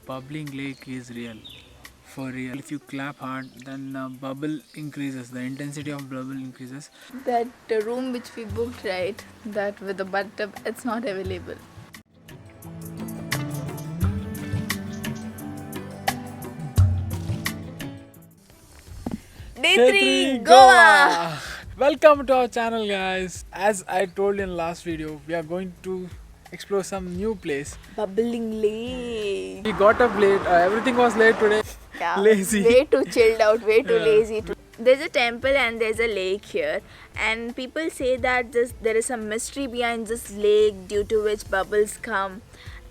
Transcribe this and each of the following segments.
bubbling lake is real. For real. If you clap hard, then the bubble increases, the intensity of bubble increases. That room which we booked, right, that with the bathtub, it's not available. Day 3 Goa! Welcome to our channel, guys. As I told in last video, we are going to explore some new place. Bubbling lake. We got up late, everything was late today. Yeah, Lazy. way too chilled out, way too Yeah. lazy. There's a temple and there's a lake here, and people say that there is some mystery behind this lake due to which bubbles come,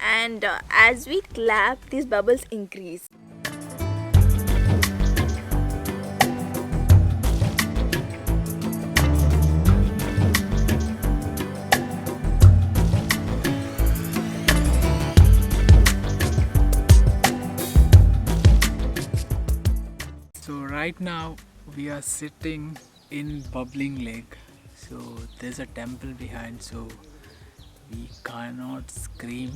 and as we clap, these bubbles increase. So right now we are sitting in bubbling lake. So there's a temple behind, so we cannot scream,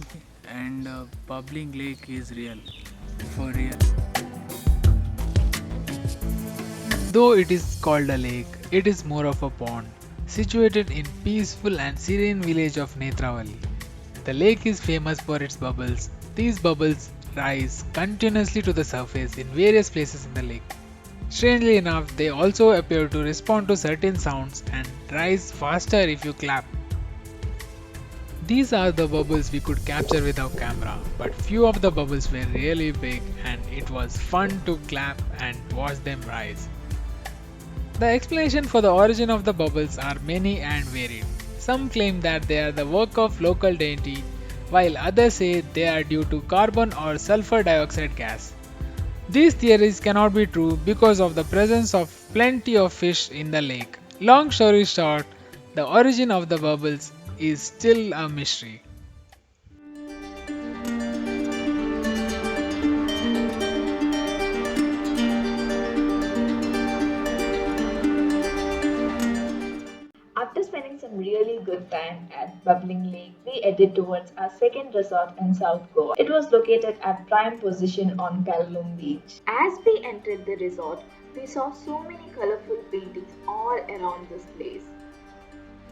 and bubbling lake is real, for real. Though it is called a lake, it is more of a pond, situated in peaceful and serene village of Netravali. The lake is famous for its bubbles. These bubbles rise continuously to the surface in various places in the lake. Strangely enough, they also appear to respond to certain sounds and rise faster if you clap. These are the bubbles we could capture with our camera, but few of the bubbles were really big and it was fun to clap and watch them rise. The explanation for the origin of the bubbles are many and varied. Some claim that they are the work of local deity, while others say they are due to carbon or sulfur dioxide gas. These theories cannot be true because of the presence of plenty of fish in the lake. Long story short, the origin of the bubbles is still a mystery. After spending some really good time at Bubbling Lake, we headed towards our second resort in South Goa. It was located at prime position on Palolem Beach. As we entered the resort, we saw so many colorful paintings all around this place.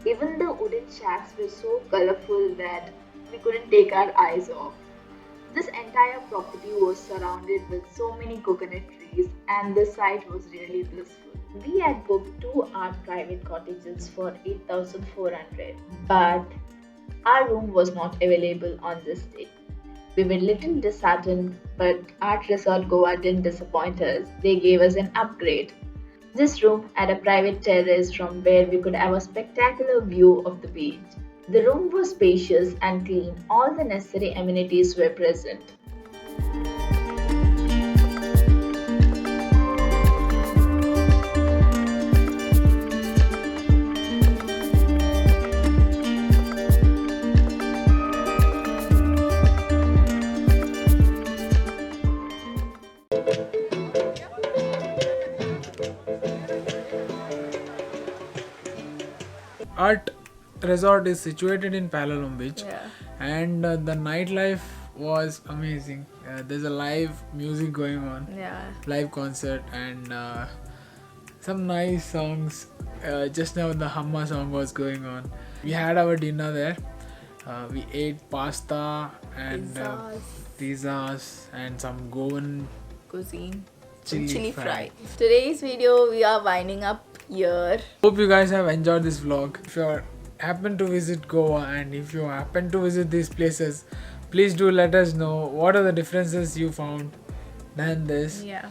Even the wooden shacks were so colorful that we couldn't take our eyes off. This entire property was surrounded with so many coconut trees, and the sight was really blissful. We had booked 2-hour private cottages for 8,400, but our room was not available on this day. We were little disheartened, but Art Resort Goa didn't disappoint us. They gave us an upgrade. This room had a private terrace from where we could have a spectacular view of the beach. The room was spacious and clean. All the necessary amenities were present. Art Resort is situated in Palolem Beach, Yeah. and the nightlife was amazing. There's a live music going on, Yeah. live concert, and some nice songs. Just now the Hamma song was going on. We had our dinner there. We ate pasta and pizzas and some Goan Cuisine. chili fry. Today's video, we are winding up here. Hope you guys have enjoyed this vlog. If you happen to visit Goa and if you happen to visit these places, please do let us know what are the differences you found than this. Yeah.